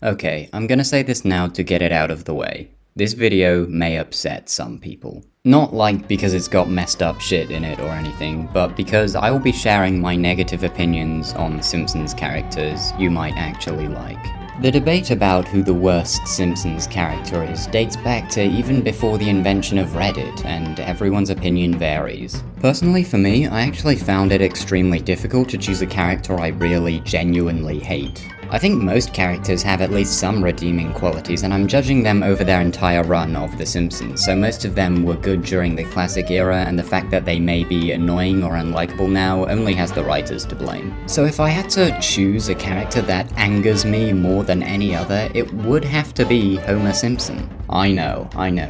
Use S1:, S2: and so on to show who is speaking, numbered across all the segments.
S1: Okay, I'm gonna say this now to get it out of the way. This video may upset some people. Not like because it's got messed up shit in it or anything, but because I will be sharing my negative opinions on Simpsons characters you might actually like. The debate about who the worst Simpsons character is dates back to even before the invention of Reddit, and everyone's opinion varies. Personally for me, I actually found it extremely difficult to choose a character I really genuinely hate. I think most characters have at least some redeeming qualities, and I'm judging them over their entire run of The Simpsons, so most of them were good during the classic era, and the fact that they may be annoying or unlikable now only has the writers to blame. So if I had to choose a character that angers me more than any other, it would have to be Homer Simpson. I know,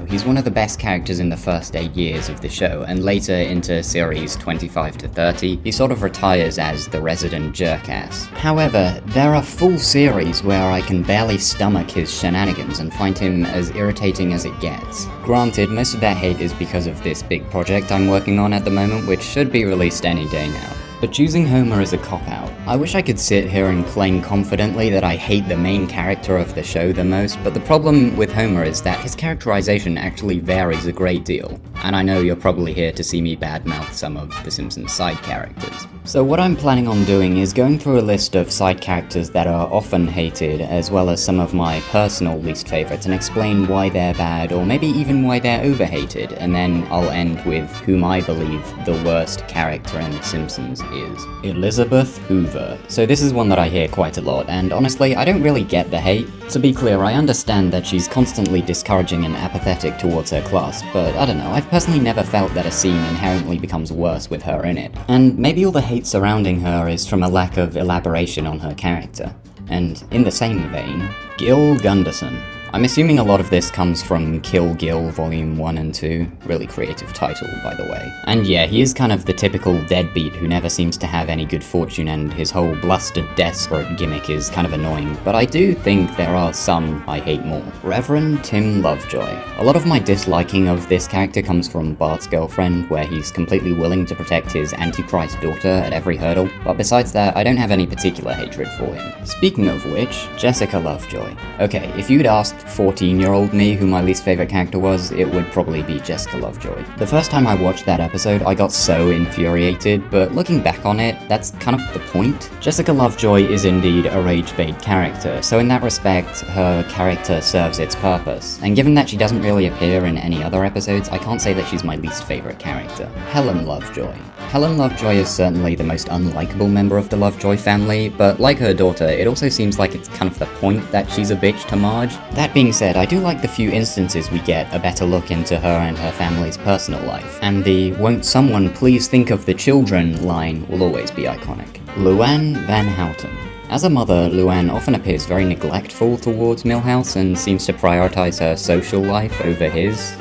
S1: he's one of the best characters in the first 8 years of the show, and later into series 25 to 30, he sort of retires as the resident jerkass. However, there are full series where I can barely stomach his shenanigans and find him as irritating as it gets. Granted, most of that hate is because of this big project I'm working on at the moment, which should be released any day now. But choosing Homer is a cop-out. I wish I could sit here and claim confidently that I hate the main character of the show the most, but the problem with Homer is that his characterization actually varies a great deal. And I know you're probably here to see me badmouth some of The Simpsons side characters. So what I'm planning on doing is going through a list of side characters that are often hated, as well as some of my personal least favorites, and explain why they're bad, or maybe even why they're overhated, and then I'll end with whom I believe the worst character in The Simpsons is. Elizabeth Hoover. So this is one that I hear quite a lot, and honestly, I don't really get the hate. To be clear, I understand that she's constantly discouraging and apathetic towards her class, but I don't know, I've personally never felt that a scene inherently becomes worse with her in it. And maybe all the hate surrounding her is from a lack of elaboration on her character. And in the same vein, Gil Gunderson. I'm assuming a lot of this comes from Kill Gil Volume 1 and 2, really creative title by the way. And yeah, he is kind of the typical deadbeat who never seems to have any good fortune, and his whole blustered desperate gimmick is kind of annoying, but I do think there are some I hate more. Reverend Tim Lovejoy. A lot of my disliking of this character comes from Bart's girlfriend, where he's completely willing to protect his Antichrist daughter at every hurdle, but besides that, I don't have any particular hatred for him. Speaking of which, Jessica Lovejoy. Okay, if you'd asked 14-year-old me who my least favorite character was, it would probably be Jessica Lovejoy. The first time I watched that episode, I got so infuriated, but looking back on it, that's kind of the point. Jessica Lovejoy is indeed a rage bait character, so in that respect, her character serves its purpose. And given that she doesn't really appear in any other episodes, I can't say that she's my least favorite character. Helen Lovejoy. Helen Lovejoy is certainly the most unlikable member of the Lovejoy family, but like her daughter, it also seems like it's kind of the point that she's a bitch to Marge. That being said, I do like the few instances we get a better look into her and her family's personal life, and the "won't someone please think of the children" line will always be iconic. Luanne Van Helton. As a mother, Luanne often appears very neglectful towards Milhouse and seems to prioritize her social life over his,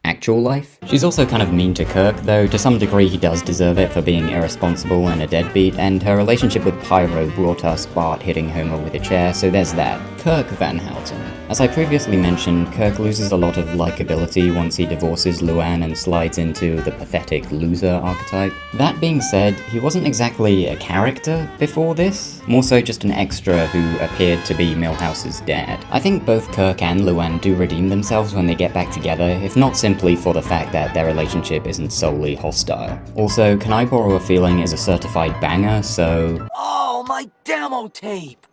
S1: actual life. She's also kind of mean to Kirk, though to some degree he does deserve it for being irresponsible and a deadbeat, and her relationship with Pyro brought us Bart hitting Homer with a chair, so there's that. Kirk Van Helton. As I previously mentioned, Kirk loses a lot of likability once he divorces Luanne and slides into the pathetic loser archetype. That being said, he wasn't exactly a character before this, more so just an extra who appeared to be Milhouse's dad. I think both Kirk and Luanne do redeem themselves when they get back together, if not simply for the fact that their relationship isn't solely hostile. Also, Can I Borrow a Feeling is a certified banger, so...
S2: Oh, my demo tape!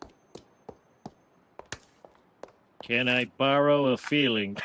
S3: Can I borrow a feeling?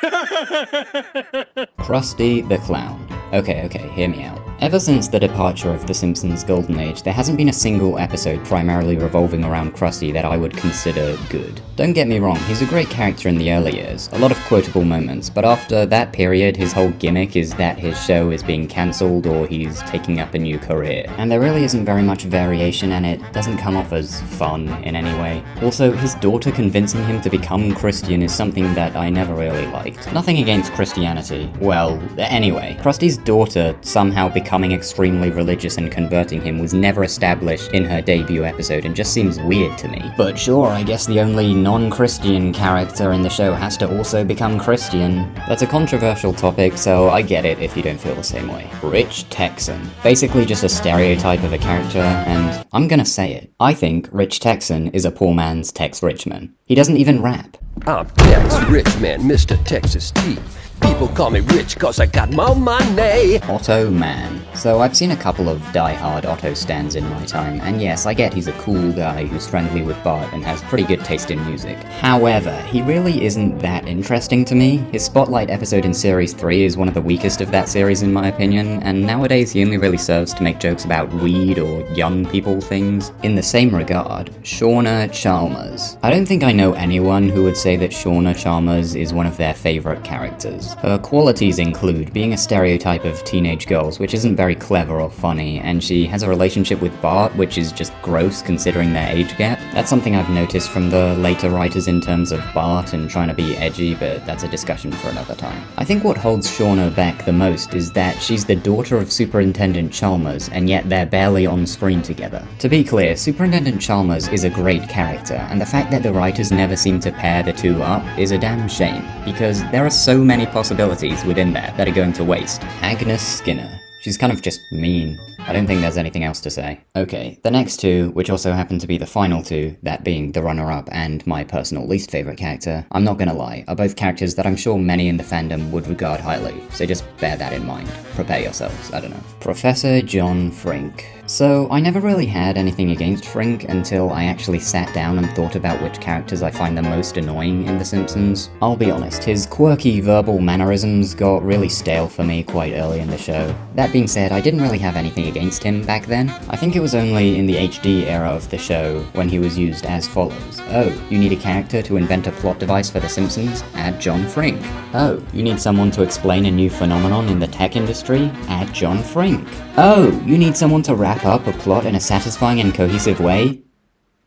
S1: Krusty the Clown. Okay, hear me out. Ever since the departure of The Simpsons' Golden Age, there hasn't been a single episode primarily revolving around Krusty that I would consider good. Don't get me wrong, he's a great character in the early years, a lot of quotable moments, but after that period, his whole gimmick is that his show is being cancelled or he's taking up a new career. And there really isn't very much variation, and it doesn't come off as fun in any way. Also, his daughter convincing him to become Christian is something that I never really liked. Nothing against Christianity. Well, anyway, Krusty's daughter somehow becomes becoming extremely religious and converting him was never established in her debut episode and just seems weird to me. But sure, I guess the only non-Christian character in the show has to also become Christian. That's a controversial topic, so I get it if you don't feel the same way. Rich Texan. Basically just a stereotype of a character, and I'm gonna say it. I think Rich Texan is a poor man's Tex Richman. He doesn't even rap.
S4: I'm Tex Richman, Mr. Texas T. People call me rich cause I got more money.
S1: Automan. So I've seen a couple of die-hard Otto stands in my time, and yes, I get he's a cool guy who's friendly with Bart and has pretty good taste in music. However, he really isn't that interesting to me. His Spotlight episode in Series 3 is one of the weakest of that series in my opinion, and nowadays he only really serves to make jokes about weed or young people things. In the same regard, Shauna Chalmers. I don't think I know anyone who would say that Shauna Chalmers is one of their favorite characters. Her qualities include being a stereotype of teenage girls, which isn't very clever or funny, and she has a relationship with Bart, which is just gross considering their age gap. That's something I've noticed from the later writers in terms of Bart and trying to be edgy, but that's a discussion for another time. I think what holds Shauna back the most is that she's the daughter of Superintendent Chalmers, and yet they're barely on screen together. To be clear, Superintendent Chalmers is a great character, and the fact that the writers never seem to pair the two up is a damn shame, because there are so many possibilities within that are going to waste. Agnes Skinner. She's kind of just mean. I don't think there's anything else to say. Okay, the next two, which also happen to be the final two, that being the runner-up and my personal least favourite character, I'm not gonna lie, are both characters that I'm sure many in the fandom would regard highly, so just bear that in mind. Prepare yourselves, I don't know. Professor John Frink. So, I never really had anything against Frink until I actually sat down and thought about which characters I find the most annoying in The Simpsons. I'll be honest, his quirky verbal mannerisms got really stale for me quite early in the show. That being said, I didn't really have anything against him back then. I think it was only in the HD era of the show when he was used as follows. Oh, you need a character to invent a plot device for The Simpsons? Add John Frink. Oh, you need someone to explain a new phenomenon in the tech industry? Add John Frink. Oh, you need someone to wrap up a plot in a satisfying and cohesive way?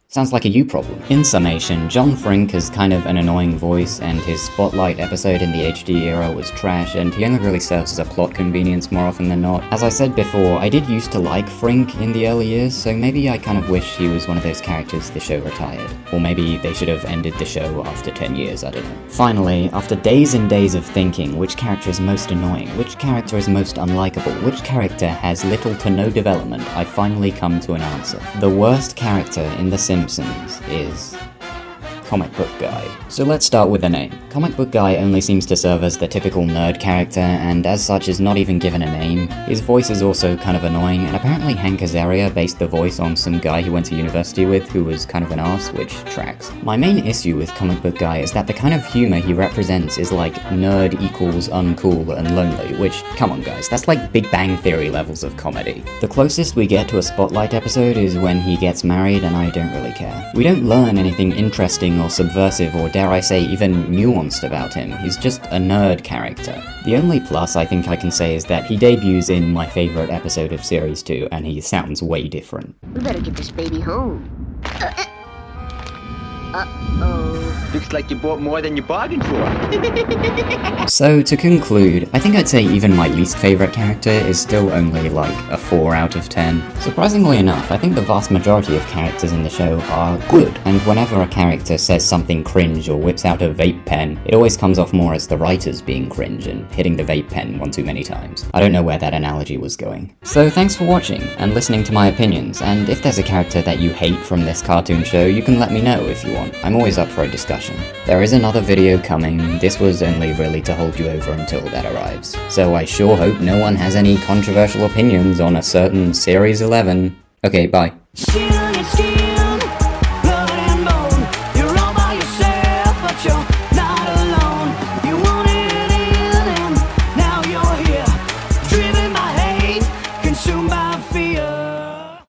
S1: Sounds like a you problem. In summation, John Frink has kind of an annoying voice, and his Spotlight episode in the HD era was trash, and he only really serves as a plot convenience more often than not. As I said before, I did used to like Frink in the early years, so maybe I kind of wish he was one of those characters the show retired. Or maybe they should have ended the show after 10 years, I don't know. Finally, after days and days of thinking which character is most annoying, which character is most unlikable, which character has little to no development, I finally come to an answer. The worst character in The Simpsons is Comic Book Guy. So let's start with the name. Comic Book Guy only seems to serve as the typical nerd character, and as such is not even given a name. His voice is also kind of annoying, and apparently Hank Azaria based the voice on some guy he went to university with who was kind of an arse, which tracks. My main issue with Comic Book Guy is that the kind of humor he represents is like nerd equals uncool and lonely, which, come on guys, that's like Big Bang Theory levels of comedy. The closest we get to a Spotlight episode is when he gets married, and I don't really care. We don't learn anything interesting or subversive or dare I say even nuanced about him. He's just a nerd character. The only plus I think I can say is that he debuts in my favourite episode of Series 2 and he sounds way different.
S5: We better get this baby home. Uh-oh.
S6: Looks like you bought more than you bargained for.
S1: So, to conclude, I think I'd say even my least favourite character is still only like a 4 out of 10. Surprisingly enough, I think the vast majority of characters in the show are good, and whenever a character says something cringe or whips out a vape pen, it always comes off more as the writers being cringe and hitting the vape pen one too many times. I don't know where that analogy was going. So thanks for watching and listening to my opinions, and if there's a character that you hate from this cartoon show, you can let me know if you want. I'm always up for a discussion. There is another video coming. This was only really to hold you over until that arrives. So I sure hope no one has any controversial opinions on a certain Series 11. Okay, bye.